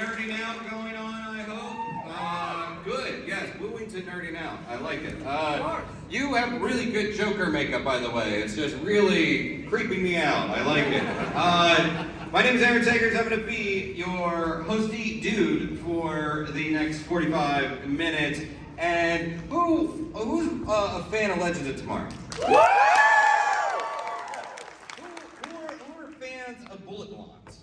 nerding out going on, I hope? Good, yes, moving to nerding out. I like it. You have really good Joker makeup, by the way. It's just really creeping me out. I like it. My name is Aaron Sagers. I'm going to be your hosty dude for the next 45 minutes. And who's a fan of Legends of Tomorrow? Who are fans of bullet blondes?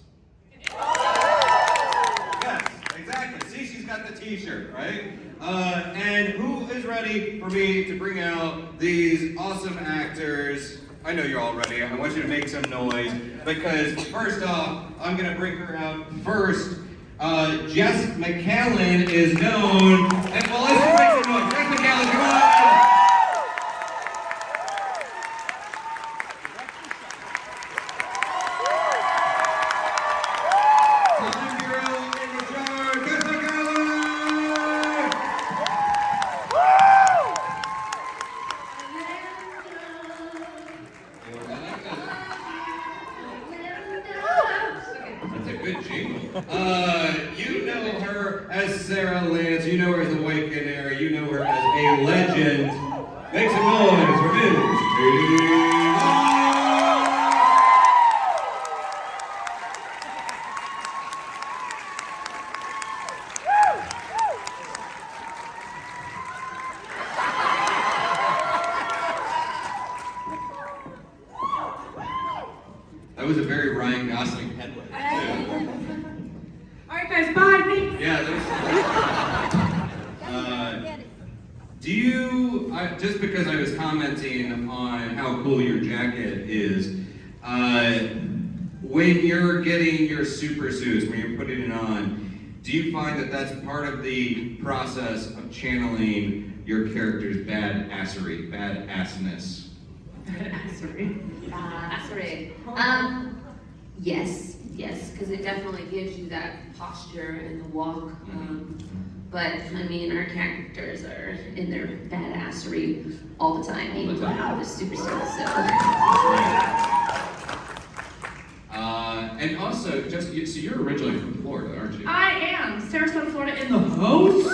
Yes, exactly. See, she's got the t-shirt, right? And who is ready for me to bring out these awesome actors? I know you're all ready. I want you to make some noise because first off, I'm gonna bring her out first. Jes MaCallan is known, and well, let's make some noise. Jes MaCallan, come on! You know her as Sarah Lance, you know her as the White Canary, you know her as a legend. Make some noise for Ms. Caity That was a very Ryan Gosling headline. All right, guys, bye. Thanks. Yeah, do you, just because I was commenting on how cool your jacket is, when you're getting your super suits, when you're putting it on, do you find that that's part of the process of channeling your character's badassness? Yes, because it definitely gives you that posture and the walk. But I mean, our characters are in their badassery all the time, even when out of super suits. So. And also, so you're originally from Florida, aren't you? I am. Sarasota, Florida in the house.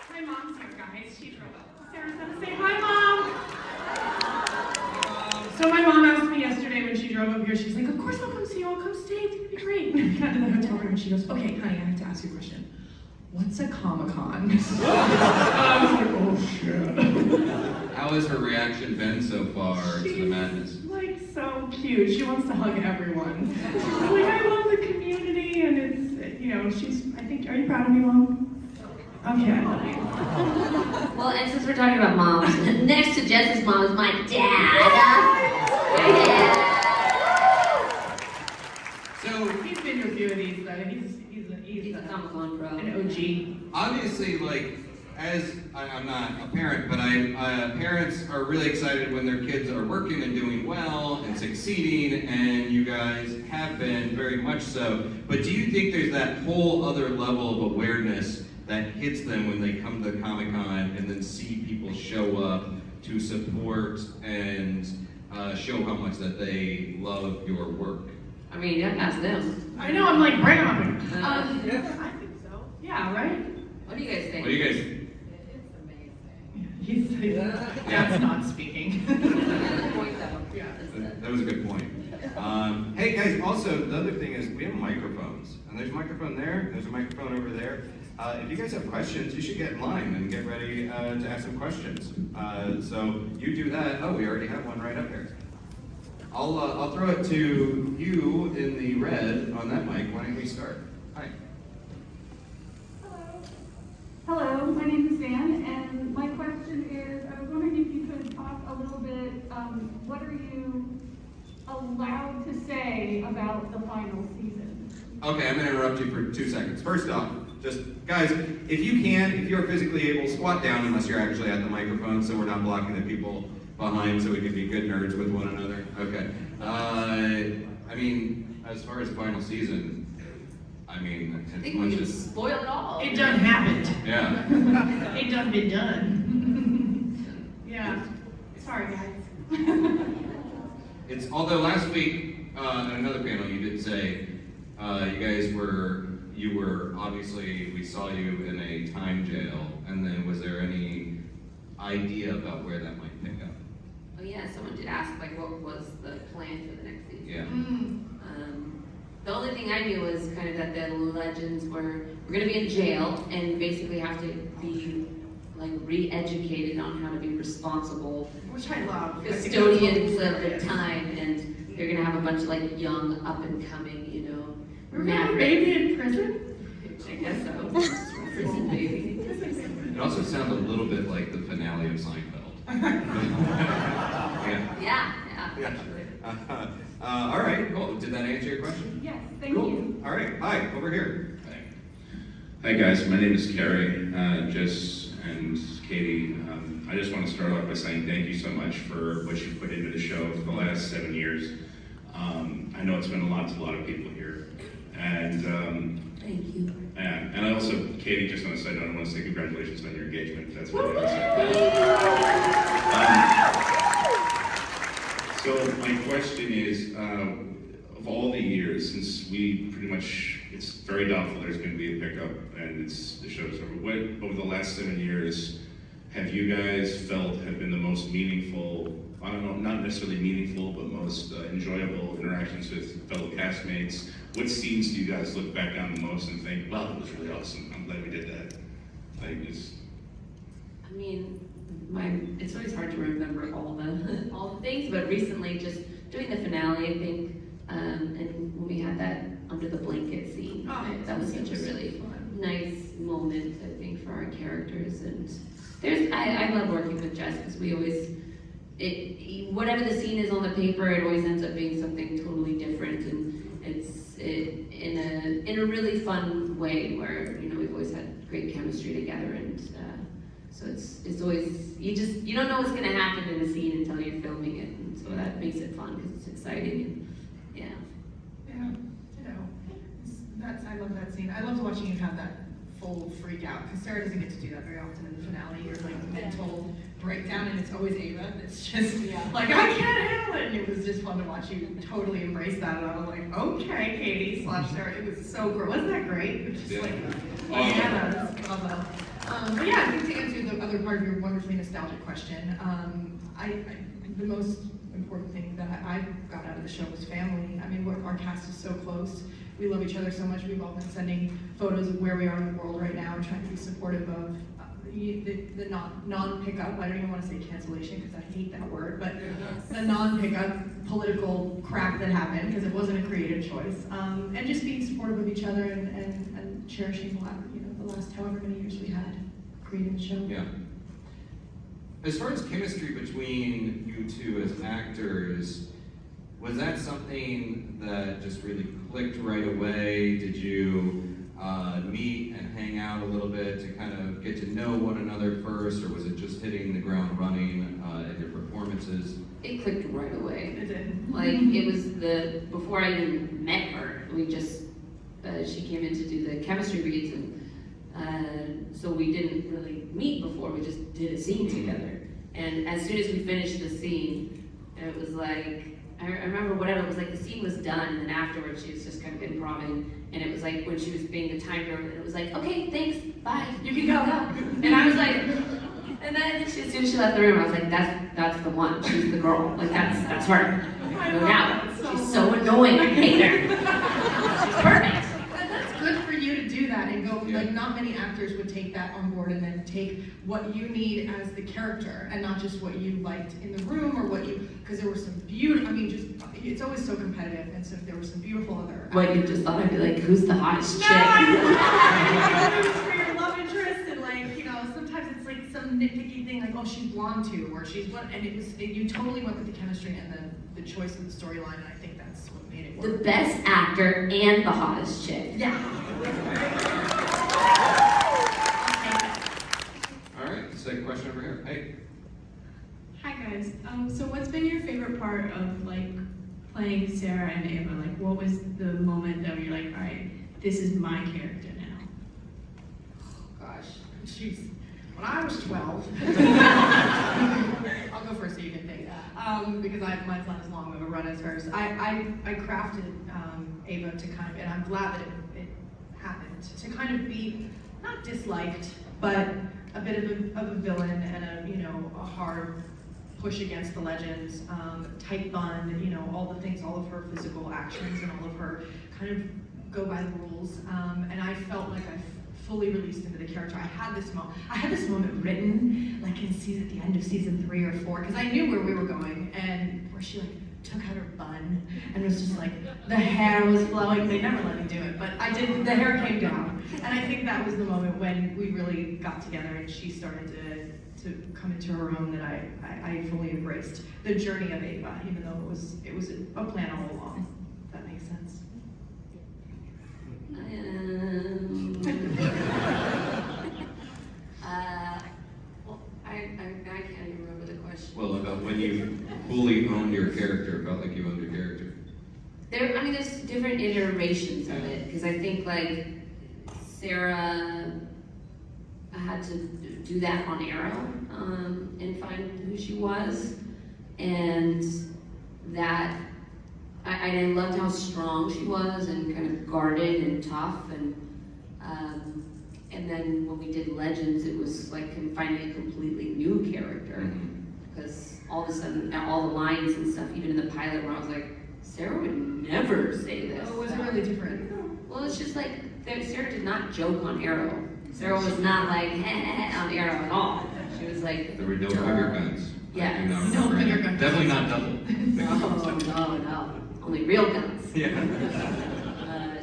My mom's here, guys. She drove up to Sarasota. Say hi, Mom. So my mom asked me yesterday when she drove up here, she's like, of course I'll come see you. I'll come stay. It's going to be great. And I got to the hotel room and she goes, okay, honey, I have to ask you a question. What's a Comic-Con? I was like, oh, shit. How has her reaction been so far to the madness? Like so cute. She wants to hug everyone. She's like, I love the community, and it's, you know, I think, are you proud of me, Mom? Okay, I love you. Well, and since we're talking about moms, next to Jess's mom is my dad. So He's been to a few of these, though. He's a Comic-Con pro. An OG. obviously, like, I'm not a parent, but parents are really excited when their kids are working and doing well and succeeding, and you guys have been very much so. But do you think there's that whole other level of awareness that hits them when they come to Comic-Con and then see people show up to support and show how much that they love your work? I mean, you have to ask them. I know, I'm like, bring on it. Yeah. I think so. Yeah, right? What do you guys think? What do you guys? He's that's not speaking. That was a good point. Hey guys, also the other thing is we have microphones, and there's a microphone there, there's a microphone over there. If you guys have questions, you should get in line and get ready to ask some questions. So you do that. Oh, we already have one right up here. I'll throw it to you in the red on that mic. Why don't we start? Hi. Hello, my name is Dan, and my question is, I was wondering if you could talk a little bit, what are you allowed to say about the final season? Okay, I'm going to interrupt you for 2 seconds. First off, just, guys, if you're physically able, squat down unless you're actually at the microphone so we're not blocking the people behind so we can be good nerds with one another. Okay. I mean, as far as the final season, I mean, I think we can spoil it all. It done happened. Yeah. It done been done. Yeah. Sorry, guys. Although last week, at another panel, you did say, you were obviously, we saw you in a time jail, and then was there any idea about where that might pick up? Oh yeah, someone did ask like what was the plan for the next season. Yeah. The only thing I knew was kind of that the legends were we're gonna be in jail and basically have to be like re-educated on how to be responsible Which I love. custodians of the time, and you're gonna have a bunch of like young up and coming, you know, We're gonna have a baby in prison? I guess so. Prison baby. It also sounds a little bit like the finale of Seinfeld. Yeah. Yeah. All right, cool. Did that answer your question? Yes, thank Cool. you. All right, hi, over here. Hi guys, my name is Caity Jes and Caity. I just want to start off by saying thank you so much for what you've put into the show for the last 7 years. I know it's been a lot to a lot of people here. And Thank you. and I also, Caity, just on a side note, I want to say congratulations on your engagement. That's really awesome. So my question is, of all the years, since we pretty much, it's very doubtful there's going to be a pickup and the show's over, what over the last 7 years have you guys felt have been the most meaningful, I don't know, not necessarily meaningful, but most enjoyable interactions with fellow castmates? What scenes do you guys look back on the most and think, wow, that was really awesome, I'm glad we did that? Like, just... I mean, it's always hard to remember all the things, but recently just doing the finale, I think, and when we had that under the blanket scene, that was such a really nice moment, I think, for our characters. And I love working with Jess because we always, whatever the scene is on the paper, it always ends up being something totally different, and it's in a really fun way where, you know, we've always had great chemistry together, and so it's always, you don't know what's going to happen in a scene until you're filming it, and so that makes it fun because it's exciting, and yeah. Yeah, you know, I love that scene. I loved watching you have that full freak out, because Sarah doesn't get to do that very often in the finale, or like mental breakdown, and it's always Ava that's just like, I can't handle it, and it was just fun to watch you totally embrace that, and I was like, okay, Caity / Sarah, it was so great. Wasn't that great? It was just like, bananas. Love that. But yeah, I think to answer the other part of your wonderfully nostalgic question, the most important thing that I got out of the show was family. I mean, our cast is so close. We love each other so much. We've all been sending photos of where we are in the world right now and trying to be supportive of the non-pickup. I don't even want to say cancellation because I hate that word, but the non-pickup political crap that happened because it wasn't a creative choice. And just being supportive of each other and cherishing the last however many years we had creating the show. Yeah. As far as chemistry between you two as actors, was that something that just really clicked right away? Did you meet and hang out a little bit to kind of get to know one another first, or was it just hitting the ground running in your performances? It clicked right away. It did. Like, it was before I even met her, we just, she came in to do the chemistry reads, and so we didn't really meet before, we just did a scene together. And as soon as we finished the scene, it was like, I remember whatever, it was like the scene was done, and then afterwards she was just kind of improving, and it was like when she was being the time girl, and it was like, okay, thanks, bye, you can go. And I was like, and then as soon as she left the room, I was like, that's the one, she's the girl, like that's her. No doubt. She's so annoying, I hate her. She's perfect. That's good for you to do that and go, like, not many actors would take that on board and then take what you need as the character and not just what you liked in the room or because there were some beautiful, I mean, just, it's always so competitive, and so there were some beautiful other actors. What, you just thought I'd be like, who's the hottest chick? No, for your love interest, and like, you know, sometimes it's like some nitpicky thing, like, oh, she's blonde too, or she's what, and you totally went with the chemistry and the choice of the storyline, and I think that's what made it work. The best actor and the hottest chick. Yeah. All right, second question over here. Hey. Hi guys. So what's been your favorite part of like playing Sarah and Ava? Like, what was the moment that you're like, all right, this is my character now? Gosh. Jeez. when I was 12, I'll go first so you can think, because mine's not as long of a run as hers. I crafted Ava to kind of, and I'm glad that it happened, to kind of be not disliked, but a bit of a villain and a hard push against the legends, tight bun, all the things, all of her physical actions and all of her kind of go by the rules. And I felt like I fully released into the character. I had this moment written, like at the end of season 3 or 4, because I knew where we were going, and where she took out her bun and was just the hair was flowing. They never let me do it, but I did. The hair came down, and I think that was the moment when we really got together, and she started to come into her own. That I fully embraced the journey of Ava, even though it was a plan all along. If that makes sense. Well, I can't even remember the question. Well, about when you fully owned your character, felt like you owned your character. There's different iterations of it, because I think Sarah had to do that on Arrow and find who she was, and that I loved how strong she was and kind of guarded and tough, and then when we did Legends, it was like finding a completely new character, because all of a sudden all the lines and stuff, even in the pilot, where I was like, Sarah would never say this. Oh, it was really different. Well, it's just Sarah did not joke on Arrow. Sarah was not on Arrow at all. She was like, There were no finger guns. Yes. I do not No remember. finger guns. Definitely not double. no, only real guns. Yeah.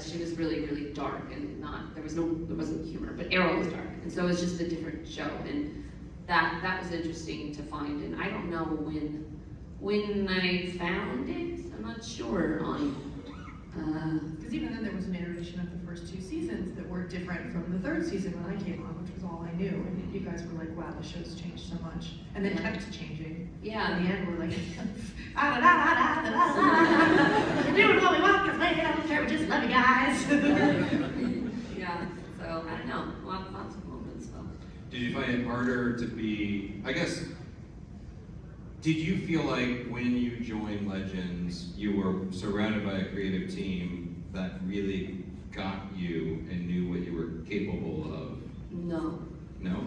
She was really, really dark, and there wasn't humor, but Arrow was dark, and so it was just a different show, and that was interesting to find. And I don't know when I found it. I'm not sure on. Because even then there was an iteration of the first 2 seasons that were different from the 3rd season when I came on, which was all I knew. And you guys were like, wow, the show's changed so much. And then kept changing. Yeah. In the end, we're like, we're doing what we want because we don't care, we just love you guys. Yeah, so I don't know, lots of moments. So. Did you find it harder to be, did you feel like when you joined Legends, you were surrounded by a creative team that really got you and knew what you were capable of? No. No?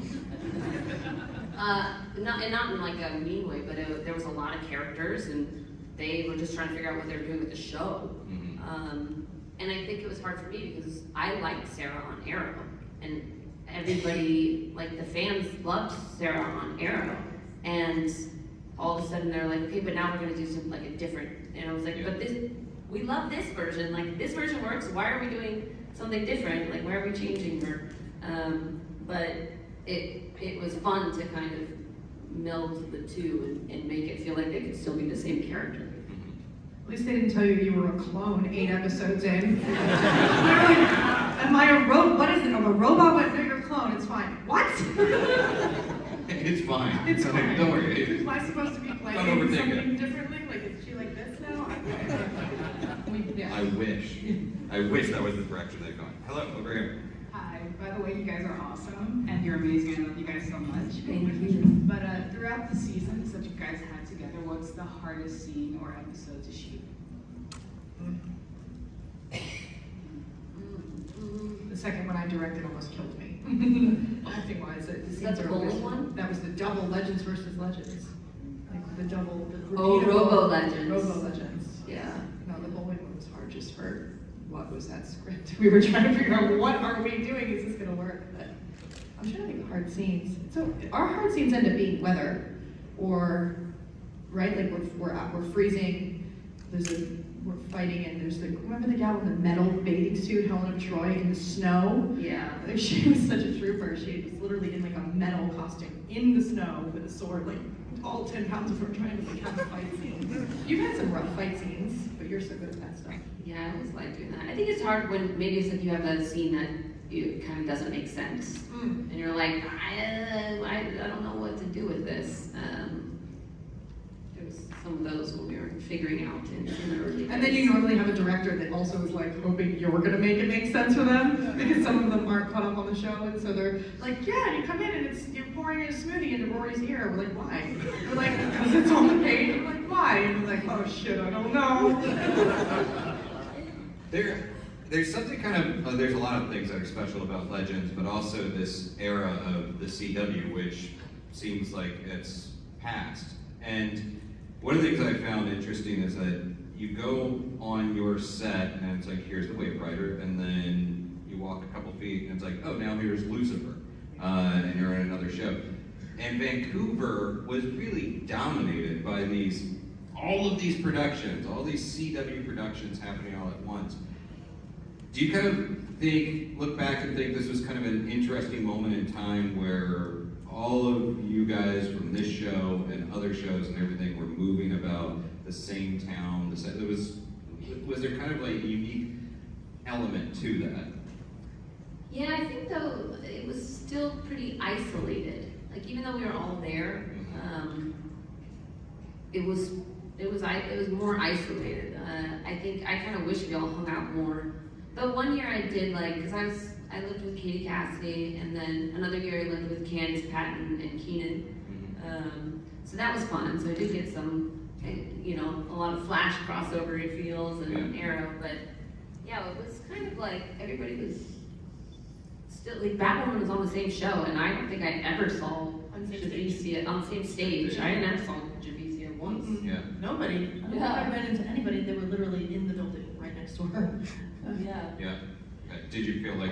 Not in a mean way, but there was a lot of characters, and they were just trying to figure out what they were doing with the show. Mm-hmm. And I think it was hard for me because I liked Sarah on Arrow, and everybody, the fans loved Sarah on Arrow, and all of a sudden they're like, okay, but now we're going to do something a different. And I was like, but we love this version. This version works. Why are we doing something different? Why are we changing her? But it was fun to kind of meld the two and make it feel like they could still be the same character. At least they didn't tell you were a clone 8 episodes in. They're like, am I a robot? What is it? I'm a robot? What? No, you're a clone. It's fine. What? It's fine. It's fine. Don't worry. Am I supposed to be playing Don't overthink something differently? Is she like this now? Yeah. I wish that was the direction they'd gone. Hello, over here. Hi, by the way, you guys are awesome, and you're amazing. I love you guys so much. Thank you. But throughout the seasons that you guys had together, what's the hardest scene or episode to shoot? The second one I directed almost killed me. Acting-wise, the Is scenes that the are always- bowling one? That was the double Legends versus Legends. The double. Oh, repeatable Robo Legends. Robo Legends. Yeah. No, the bowling one was hard just for what was that script? We were trying to figure out what are we doing? Is this gonna work? But I'm trying to think of hard scenes. So our hard scenes end up being weather, or right, we're freezing. We're fighting, and there's remember the gal in the metal bathing suit, Helen of Troy, in the snow? Yeah. She was such a trooper. She was literally in a metal costume in the snow with a sword, all 10 pounds of her trying to have a fight scene. You've had some rough fight scenes, but you're so good at that stuff. Yeah, I always like doing that. I think it's hard when maybe it's you have a scene that it kind of doesn't make sense, and you're like, I don't know what to do with this. was some of those when we were figuring out in the early days. And then you normally have a director that also is like hoping you're gonna make it make sense for them, because some of them aren't caught up on the show, and so they're like, yeah, you come in and you're pouring a smoothie into Rory's ear. We're like, why? We're like, because it's on the page. We're like, why? And we're like, oh shit, I don't know. There's something kind of, there's a lot of things that are special about Legends, but also this era of the CW, which seems like it's past. And one of the things I found interesting is that you go on your set and it's like, here's the Wave Rider, and then you walk a couple feet and it's like, oh, now here's Lucifer, and you're in another show. And Vancouver was really dominated by all of these productions, all these CW productions happening all at once. Do you kind of look back and think this was kind of an interesting moment in time where all of you guys from this show and other shows and everything were moving about the same town? Was there kind of like a unique element to that? Yeah, I think though it was still pretty isolated. Like even though we were all there, it was more isolated. I think I kind of wish we all hung out more. But one year I did because I lived with Katie Cassidy, and then another year I lived with Candace Patton and Keenan. So that was fun. So I did get some, a lot of Flash crossover feels and Arrow. But yeah, it was kind of like everybody was still like Batwoman was on the same show, and I don't think I ever saw Javicia on the same stage. I never saw Javicia once. Yeah. Nobody. I don't think I ran into anybody. They were literally in the building right next door. Yeah. Yeah. Did you feel like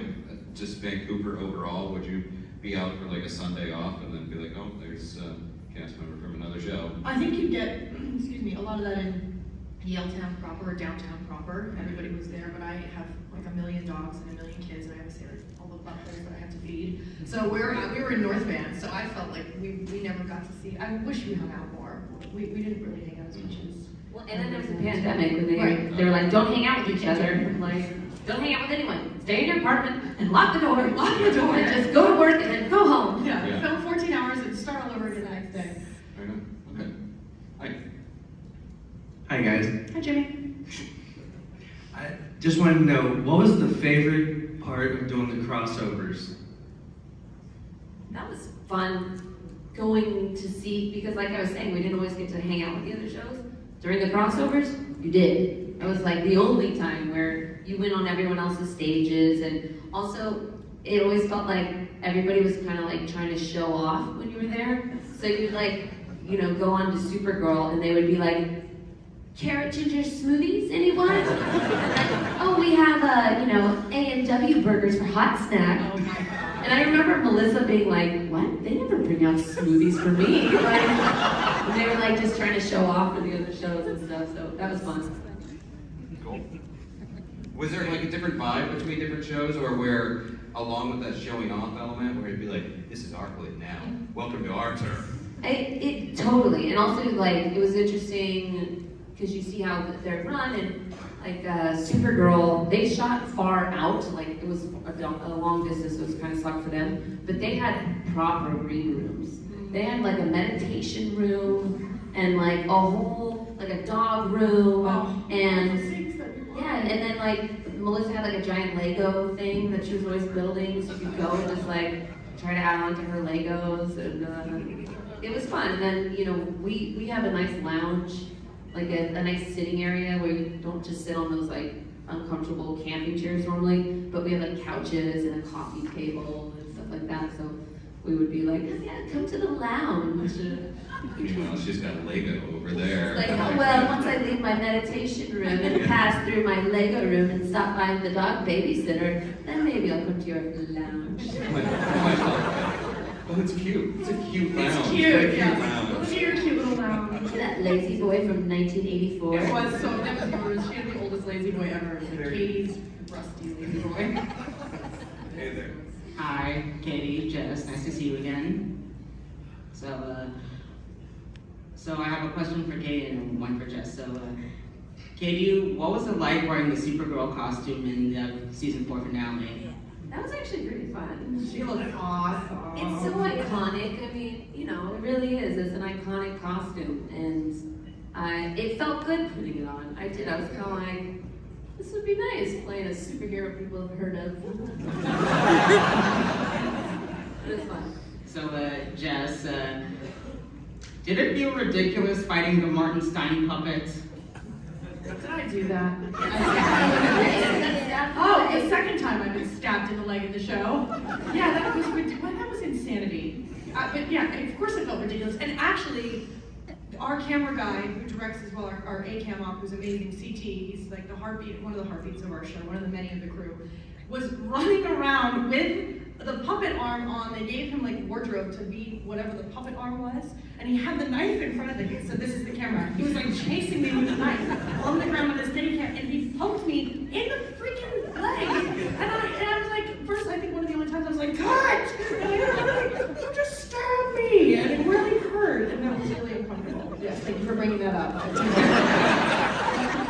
just Vancouver overall? Would you be out for like a Sunday off and then be like, oh, there's a cast member from another show? I think you get, a lot of that in Yaletown proper or downtown proper. Everybody was there, but I have like 1 million dogs and 1 million kids, and I have all the butlers that I have to feed. So we were in North Van, so I felt like we never got to see. I wish we hung out more. We didn't really hang out as much as. Well, and then there was a pandemic when they were like, don't hang out with each other. Like, don't hang out with anyone. Stay in your apartment and lock the door. Lock the door. And just go to work and then go home. Yeah. Film 14 hours and start all over again the next day. Fair enough. Okay. Hi. Hi guys. Hi, Jimmy. I just wanted to know, what was the favorite part of doing the crossovers? That was fun going to see, because like I was saying, we didn't always get to hang out with the other shows. During the crossovers, you did. It was like the only time where you went on everyone else's stages, and also it always felt like everybody was kind of like trying to show off when you were there. So you'd go on to Supergirl and they would be like, carrot ginger smoothies, anyone? Oh, we have A&W burgers for hot snack. And I remember Melissa being like, what? They never bring out smoothies for me. And they were like just trying to show off for the other shows and stuff, so that was fun. Cool. Was there like a different vibe between different shows, or where, along with that showing off element, where it'd be like, this is our plate now, welcome to our turf? It totally, and also it was interesting because you see how they're run, and Supergirl, they shot far out, like it was a long distance, so it was kind of sucked for them, but they had proper green rooms. They had like a meditation room and like a whole, like a dog room, and then Melissa had like a giant Lego thing that she was always building, so you could go and just like try to add on to her Legos, and it was fun. And then we have a nice lounge, like a nice sitting area where you don't just sit on those like uncomfortable camping chairs normally, but we have like couches and a coffee table and stuff like that. So we would be like, oh, yeah, come to the lounge. Meanwhile, she's got Lego over there. It's like, oh well, once I leave my meditation room and pass through my Lego room and stop by the dog babysitter, then maybe I'll come to your lounge. Oh, it's cute. It's a cute lounge. It's cute, yeah. Lounge. Look at your cute little lounge. That lazy boy from 1984. It was so, that was yours. She had the oldest lazy boy ever. Like Katie's rusty lazy boy. Hey there. Hi, Caity, Jess, nice to see you again. So I have a question for Caity and one for Jess. So, Caity, what was it like wearing the Supergirl costume in the season 4 finale? That was actually pretty fun. She looked awesome. It's so iconic. I mean, it really is. It's an iconic costume, and it felt good putting it on. I did. I was kind of like, this would be nice playing a superhero people have heard of. It was fun. So, Jess, did it feel ridiculous fighting the Martin Stein puppet? Did I do that? Oh, Oh, the second time I've been stabbed in the leg at the show. Yeah, that was ridiculous. That was insanity. But yeah, of course it felt ridiculous. And actually, our camera guy who directs as well, our A-cam op, who's amazing, CT, he's like the heartbeat, one of the heartbeats of our show, one of the many of the crew, was running around with the puppet arm on. They gave him like wardrobe to be whatever the puppet arm was, and he had the knife in front of him. So this is the camera. He was like chasing me with the knife on the ground with a steady cam, and he poked me in the freaking leg. And I was like, first, I think one of the only times I was like, cut! And I was like, you just stabbed me, and it really hurt, and that was really uncomfortable. Yes, thank you for bringing that up.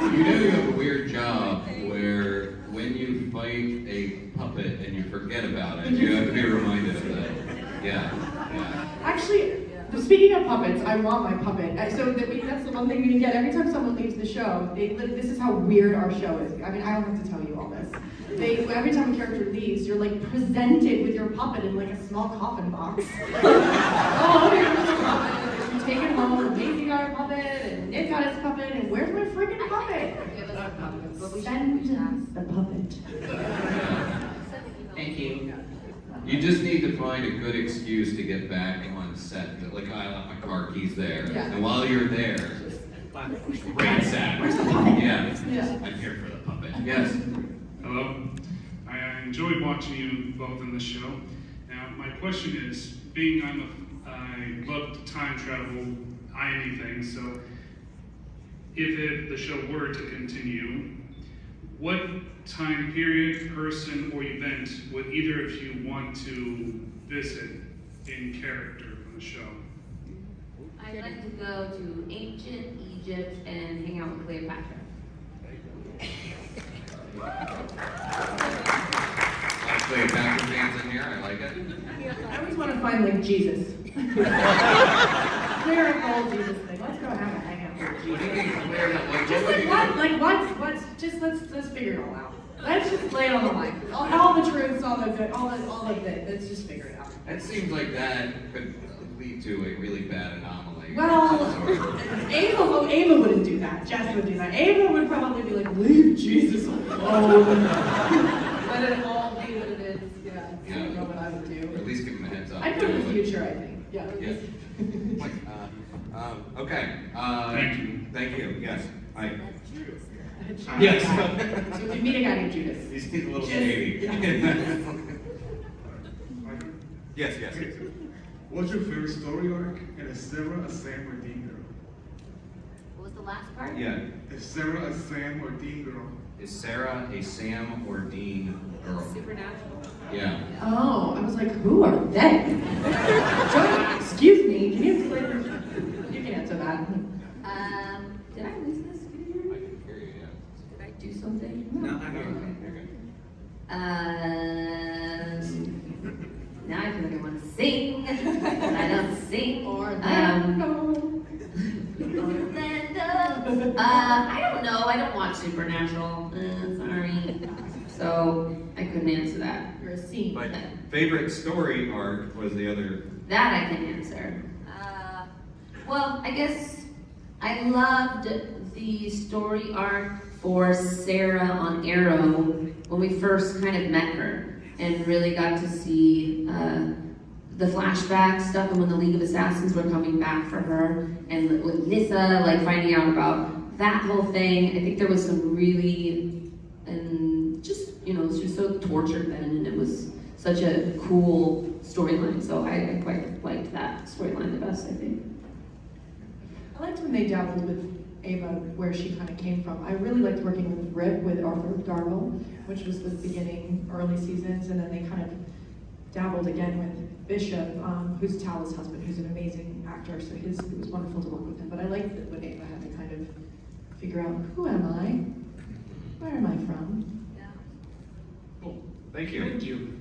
You know you have a weird job where when you fight a puppet and you forget about it, you have to be reminded of that. Yeah. Actually, speaking of puppets, I want my puppet. That's the one thing we get every time someone leaves the show. This is how weird our show is. I mean, I don't have to tell you all this. Every time a character leaves, you're like presented with your puppet in like a small coffin box. Oh, here's the puppet. You take it home, and Macy got her puppet, and Nick got his puppet, and where's my freaking puppet? Give us our puppets. But we Send the puppet. Thank you. You just need to find a good excuse to get back on set. Like, I left my car keys there. Yeah. And while you're there, ransack. Where's the puppet? Yeah. Yeah. I'm here for the puppet. Yes. Hello. I enjoyed watching you both in the show. Now, my question is, being I love time travel, anything, so if the show were to continue, what time period, person, or event would either of you want to visit in character on the show? I'd like to go to ancient Egypt and hang out with Cleopatra. Cleopatra fans in here, I like it. I always want to find like Jesus. Clear and gold Jesus thing. Let's go have a hangout with What do you Jesus. mean clear? Just like what? Like what's just let's figure it all out. Let's just lay it on the line. All the truths, all the good, all the good. Let's just figure it out. That seems like that could lead to a really bad anomaly. Well, Ava wouldn't do that. Jess would do that. Ava would probably be like, leave Jesus alone. Let it all be what it is. Yeah. I don't know what I would do. Or at least give them a heads up. I'd put in the future, I think. Yeah. Yeah. Okay. Thank you. Thank you. Yes. Yes. So if you meet a guy named Judas. He's a little Just- shady. yeah. Yes. What's your favorite story arc? And is Sarah a Sam or Dean girl? What was the last part? Yeah. Is Sarah a Sam or Dean girl? Is Sarah a Sam or Dean girl? Supernatural. Yeah. Oh, I was like, who are they? Excuse me, can you explain? You can answer that. Did I lose this? Can you hear I me? can hear you. Yeah. Did I do something? No, I know. You're good. Now I feel like I want to sing, but I don't sing. Orlando. I don't know. I don't watch Supernatural. Sorry. So I couldn't answer that. You're a scene. But favorite story arc was the other. That I can answer. Well, I guess I loved the story arc for Sarah on Arrow when we first kind of met her and really got to see the flashback stuff and when the League of Assassins were coming back for her and with Nissa, like finding out about that whole thing. I think there was some really, and just, she was so tortured then and it was such a cool storyline. So I quite liked that storyline the best, I think. I liked when they dabbled with Ava, where she kind of came from. I really liked working with Rip, with Arthur Darvill, which was the beginning, early seasons, and then they kind of dabbled again with Bishop, who's Tala's husband, who's an amazing actor, so it was wonderful to work with him. But I liked that when Ava had to kind of figure out, who am I? Where am I from? Yeah. Cool. Thank you. Thank you.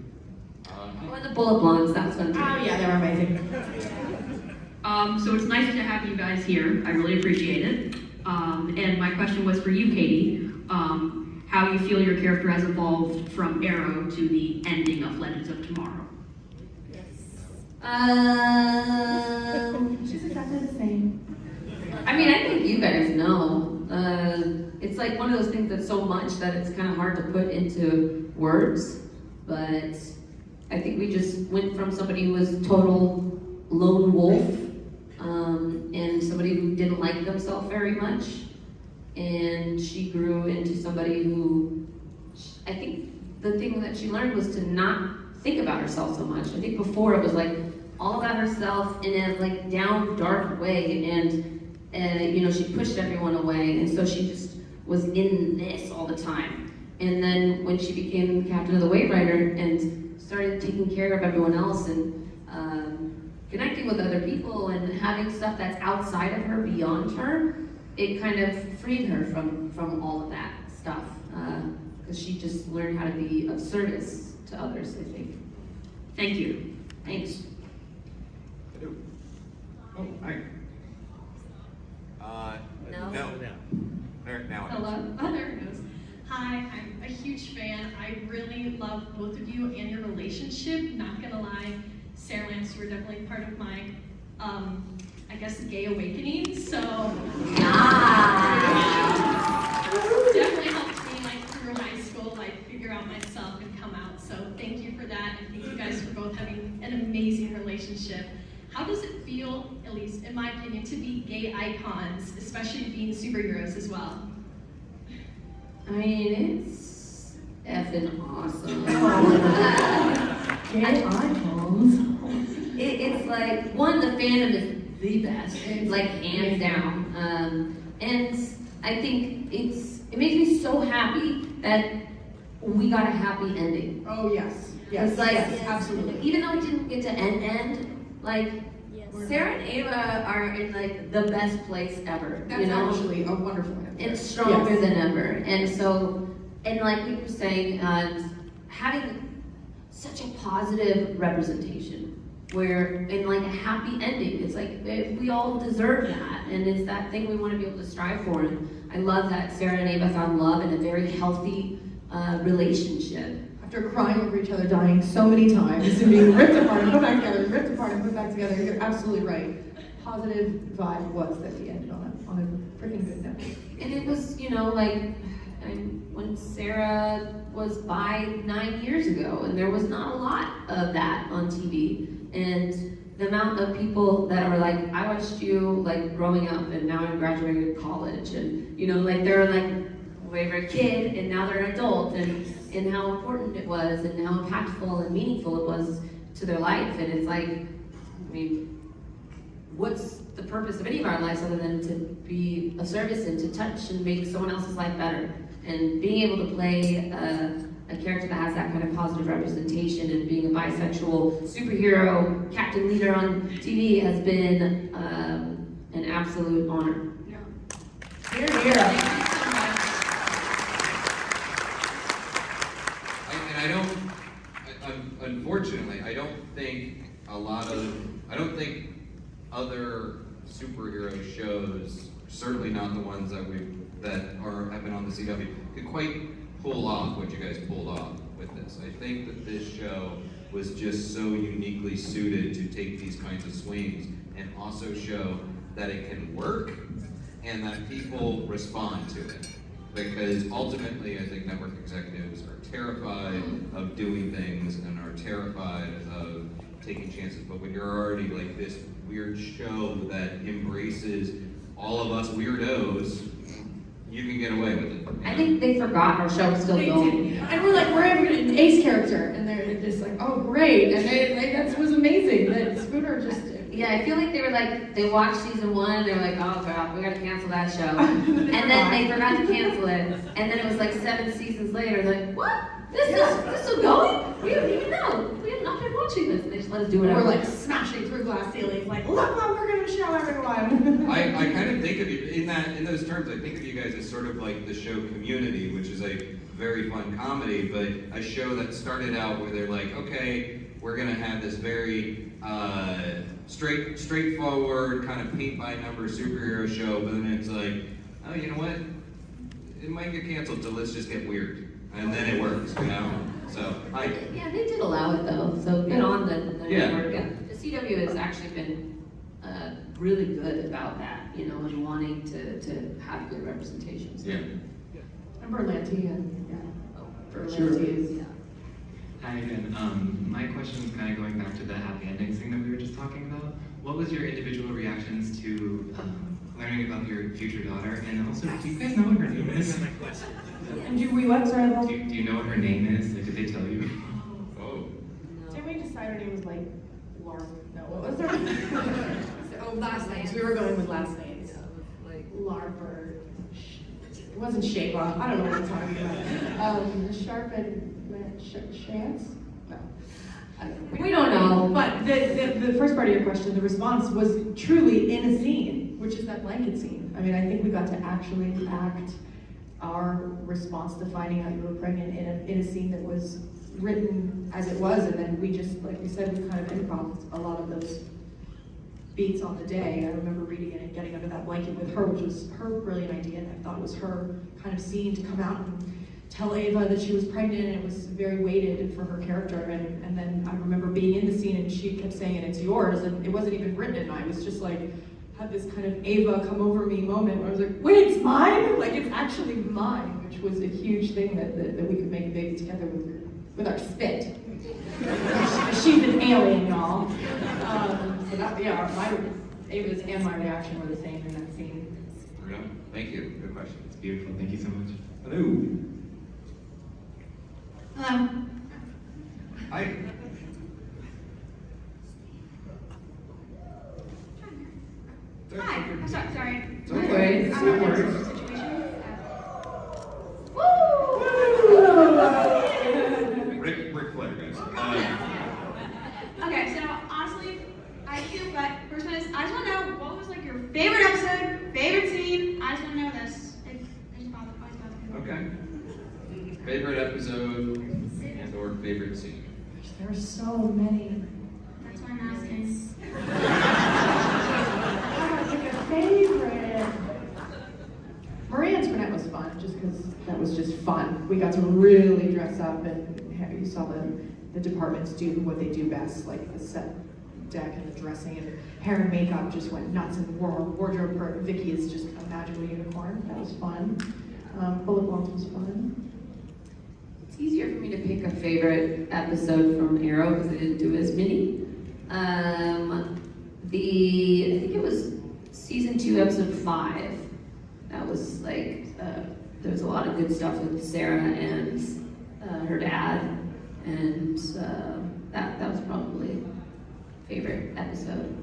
Or the Bullet Blondes, that was fun too. Oh yeah, they're amazing. So it's nice to have you guys here. I really appreciate it. And my question was for you, Caity. How you feel your character has evolved from Arrow to the ending of Legends of Tomorrow? She's exactly the same. I mean, I think you guys know. It's like one of those things that's so much that it's kind of hard to put into words. But I think we just went from somebody who was total lone wolf and somebody who didn't like themselves very much. And she grew into somebody who, I think the thing that she learned was to not think about herself so much. I think before it was like all about herself in a like down, dark way, and you know, she pushed everyone away, and so she just was in this all the time. And then when she became captain of the Wave Rider and started taking care of everyone else and connecting with other people and having stuff that's outside of her, beyond her, it kind of freed her from all of that stuff. Because she just learned how to be of service to others, I think. Thank you. Thanks. Oh, hi. No. No. Now. Hello. Oh, there it goes. Hi, I'm a huge fan. I really love both of you and your relationship. Not gonna lie, Sarah Lance, you were definitely part of my, I guess, gay awakening. So definitely helped me like through high school, like figure out myself and come out. So thank you for that, and thank you guys for both having an amazing relationship. How does it feel, at least in my opinion, to be gay icons, especially being superheroes as well? I mean, it's effing awesome. Gay icons. It's like, one, the fandom is the best, like hands down. And I think it makes me so happy that we got a happy ending. Oh yes, yes, It's like, yes, absolutely. even though it didn't get to end, like, Sarah and Ava are in like the best place ever. That's you know? actually a wonderful answer. It's stronger Yes. than ever. And so, and like we were saying, having such a positive representation where, in like a happy ending, it's like we all deserve that. And it's that thing we want to be able to strive for. And I love that Sarah and Ava found love in a very healthy relationship. After crying over each other, dying so many times, and being ripped apart and put back together, ripped apart and put back together, you're absolutely right. Positive vibe was that we ended on a freaking good note. And it was, you know, like when Sarah was bi 9 years ago, and there was not a lot of that on TV. And the amount of people that are like, I watched you like growing up, and now I'm graduating college, and you know, like they're like, they were a kid, and now they're an adult, and how important it was, and how impactful and meaningful it was to their life. And it's like, I mean, what's the purpose of any of our lives other than to be of service and to touch and make someone else's life better? And being able to play a character that has that kind of positive representation and being a bisexual superhero captain leader on TV has been an absolute honor. Here, here. Unfortunately, I don't think other superhero shows, certainly not the ones that have been on the CW, could quite pull off what you guys pulled off with this. I think that this show was just so uniquely suited to take these kinds of swings and also show that it can work and that people respond to it. Because ultimately, I think network executives are terrified of doing things and are terrified of taking chances. But when you're already like this weird show that embraces all of us weirdos, you can get away with it. I think they forgot our show was still going. And we're like, we're having an ace character, and they're just like, oh great, and that was amazing. That Spooner just. Yeah, I feel like they were like, they watched season 1 and they were like, oh god, we gotta cancel that show. And then they forgot to cancel it. And then it was like 7 seasons later, they're like, what? This is still going? We don't even know. We have not been watching this. And they just let us do whatever. We're like smashing through glass ceilings, like, look what we're gonna show everyone. I kind of think of you, in those terms, I think of you guys as sort of like the show Community, which is a very fun comedy, but a show that started out where they're like, okay, we're gonna have this very straightforward kind of paint by number superhero show, but then it's like, oh, you know what? It might get canceled, so let's just get weird, and then it works, you know. So Yeah, they did allow it though, so good on the Yeah. network. Yeah. The CW has actually been really good about that, you know, and wanting to have good representations. Yeah. And Berlanti, and Berlanti is. Hi again. My question is kind of going back to the happy endings thing that we were just talking about. What was your individual reactions to learning about your future daughter? And also, do you guys know what her name is? And do we what? Sorry, Do you know what her name is? Like, did they tell you? Oh. Didn't we decide her name was like Laura? No, what was her? Oh, last names. We were going with last names. Larber. It wasn't Shaba. I don't know what I'm talking about. Sharp and Chance? No. We don't know. But the first part of your question, the response was truly in a scene, which is that blanket scene. I mean, I think we got to actually act our response to finding out you were pregnant in a scene that was written as it was, and then we just, like we said, we kind of improv a lot of those beats on the day. I remember reading it and getting under that blanket with her, which was her brilliant idea, and I thought it was her kind of scene to come out and tell Ava that she was pregnant, and it was very weighted for her character, and then I remember being in the scene and she kept saying, and it's yours, and it wasn't even written, and I was just like, had this kind of Ava come over me moment where I was like, wait, it's mine? Like, it's actually mine, which was a huge thing that we could make a baby together with our spit. She's an alien, y'all. So that, yeah, Ava's and my reaction were the same in that scene. Thank you. Good question. It's beautiful. Thank you so much. Hello. Hello. Hi. Hi. I'm sorry. It's okay. I'm No in a worries. situation. Ric Flair, guys. Okay, so honestly, I do, but first one is, I just want to know what was like your favorite episode, favorite scene. I just want to know this. It just always bothered me. Okay. Favorite episode and or favorite scene? There are so many. That's why I'm asking. I pick a favorite. Maria Antoinette was fun, just because that was just fun. We got to really dress up, and you saw the departments do what they do best, like the set deck and the dressing, and hair and makeup just went nuts, and wardrobe for Vicky is just a magical unicorn. That was fun. Bullet Walls was fun. It's easier for me to pick a favorite episode from Arrow because I didn't do as many. I think it was season 2, episode 5. That was like, there was a lot of good stuff with Sarah and her dad, and that was probably favorite episode.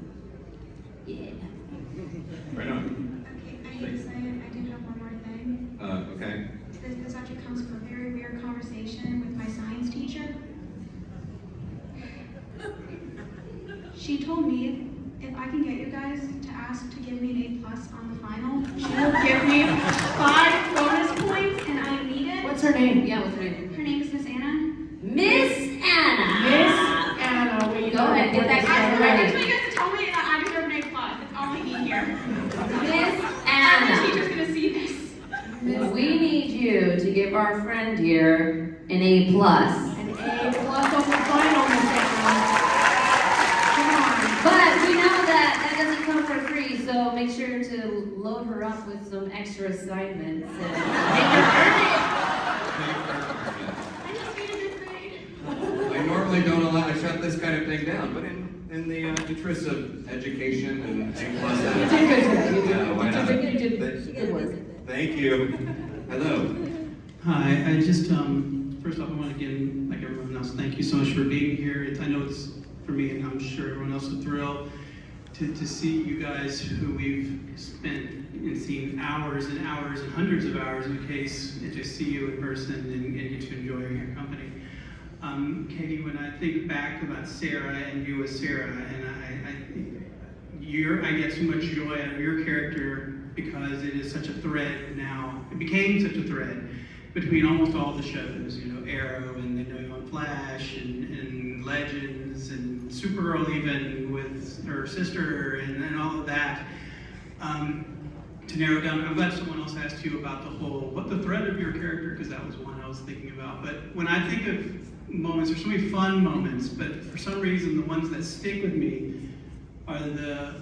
Yeah. Right on. Okay, I hate to say it, I do have one more thing. Okay. This actually comes from a very weird conversation with my science teacher. She told me if I can get you guys to ask to give me an A+ on the final, she will give me 5 bonus points, and I need it. What's her name? Yeah, what's her name? Her name is Miss Anna. Miss Anna. Miss Anna. Will you Go ahead, get that I ready. just want you guys to tell me that I deserve an A+. That's all I need here. Miss The Anna. teacher's gonna see this. We need you to give our friend here an A+. An A+ on the final, Miss Anna. But we know that doesn't come for free, so make sure to load her up with some extra assignments and make her earn it. I just need a good grade. I normally don't allow to shut this kind of thing down, but in the interest of education and A+, You did good today. why not? You did good work. Thank you. Hello. Hi, I just, first off, I want to again, like everyone else, thank you so much for being here. I know it's, for me, and I'm sure everyone else is thrilled to see you guys who we've spent and seen hours and hours and hundreds of hours in a case, and to see you in person and get to enjoy your company. Caity, when I think back about Sarah and you as Sarah, and I get so much joy out of your character because it is such a thread now. It became such a thread between almost all the shows, you know, Arrow and they know you on Flash and Legends and Supergirl even with her sister and all of that. To narrow down, I'm glad someone else asked you about what the thread of your character, because that was one I was thinking about. But when I think of moments, there's so many fun moments, but for some reason the ones that stick with me are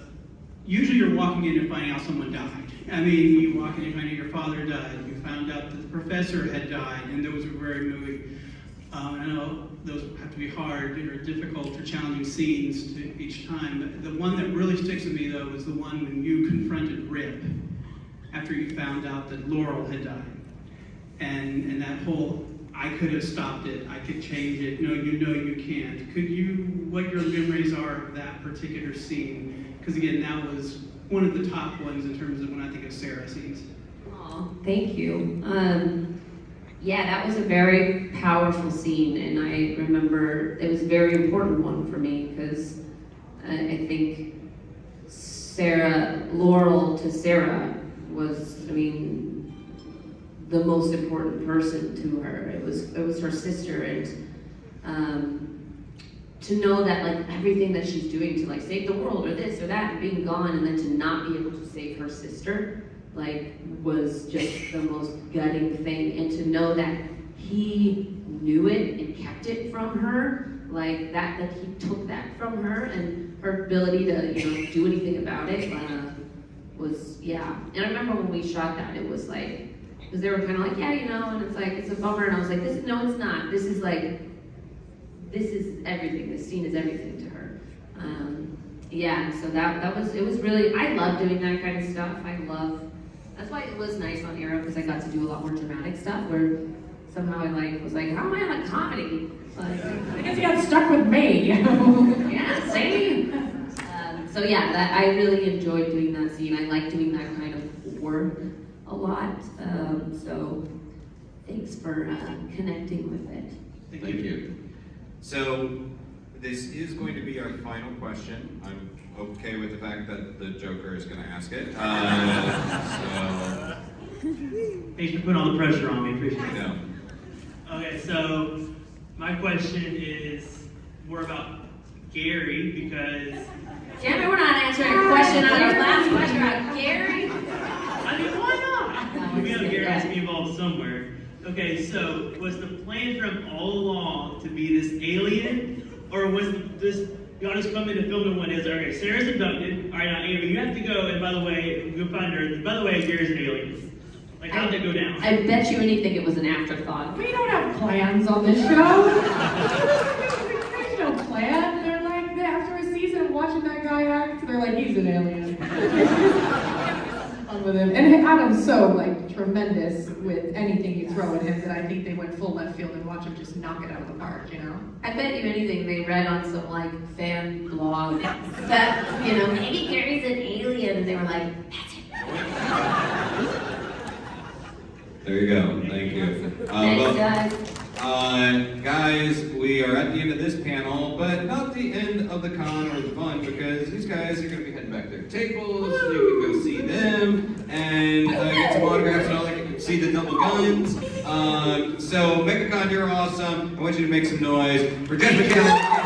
usually you're walking in and finding out someone died. I mean, you walk in and find out your father died, you found out that the professor had died, and those were very moving. I know those have to be hard or difficult or challenging scenes each time. But the one that really sticks with me, though, is the one when you confronted Rip after you found out that Laurel had died. And that whole, I could have stopped it, I could change it, no, you can't. What your memories are of that particular scene? Because again, that was one of the top ones in terms of when I think of Sarah scenes. Aw, thank you. Yeah, that was a very powerful scene, and I remember it was a very important one for me because I think Laurel to Sarah was, the most important person to her. It was her sister, and to know that everything that she's doing to save the world or this or that and being gone, and then to not be able to save her sister, was just the most gutting thing. And to know that he knew it and kept it from her, that he took that from her, and her ability to do anything about it was, yeah. And I remember when we shot that, it was because they were kind of yeah, and it's it's a bummer, and I was no, it's not. This is everything. This scene is everything to her. Yeah, so it was really, I love doing that kind of stuff. That's why it was nice on Arrow, because I got to do a lot more dramatic stuff where somehow I was how am I on a comedy? I guess you got stuck with me. Yeah, same. So yeah, I really enjoyed doing that scene. I like doing that kind of work a lot. So thanks for connecting with it. Thank you. So this is going to be our final question. I'm okay with the fact that the Joker is going to ask it. Thanks for putting all the pressure on me, appreciate it. No. Okay, so my question is more about Gary, because... Damn it, we're not answering a question on our last question about Gary. Why not? We know Gary has to be involved somewhere. Okay, so was the plan from all along to be this alien, or was this y'all just come in and film it one day? Okay, Sarah's abducted. All right, now Amy, you have to go, and by the way, go find her. By the way, Gary's an alien. How did that go down? I bet you anything it was an afterthought. We don't have plans on this show. There's no plan. They're after a season of watching that guy act, they're he's an alien. Fun with him. And Adam's so tremendous with anything you throw at him that I think they went full left field and watch him just knock it out of the park, I bet you anything they read on some fan blog that, maybe Gary's an alien, and they were that's it. There you go. Thank you. Thanks, guys. Guys, we are at the end of this panel, but not the end of the con or the fun, because these guys are going to be heading back to their tables. So you can go see them and get some autographs and all that. You can see the double guns. So MegaCon, you're awesome. I want you to make some noise for Jes MaCallan.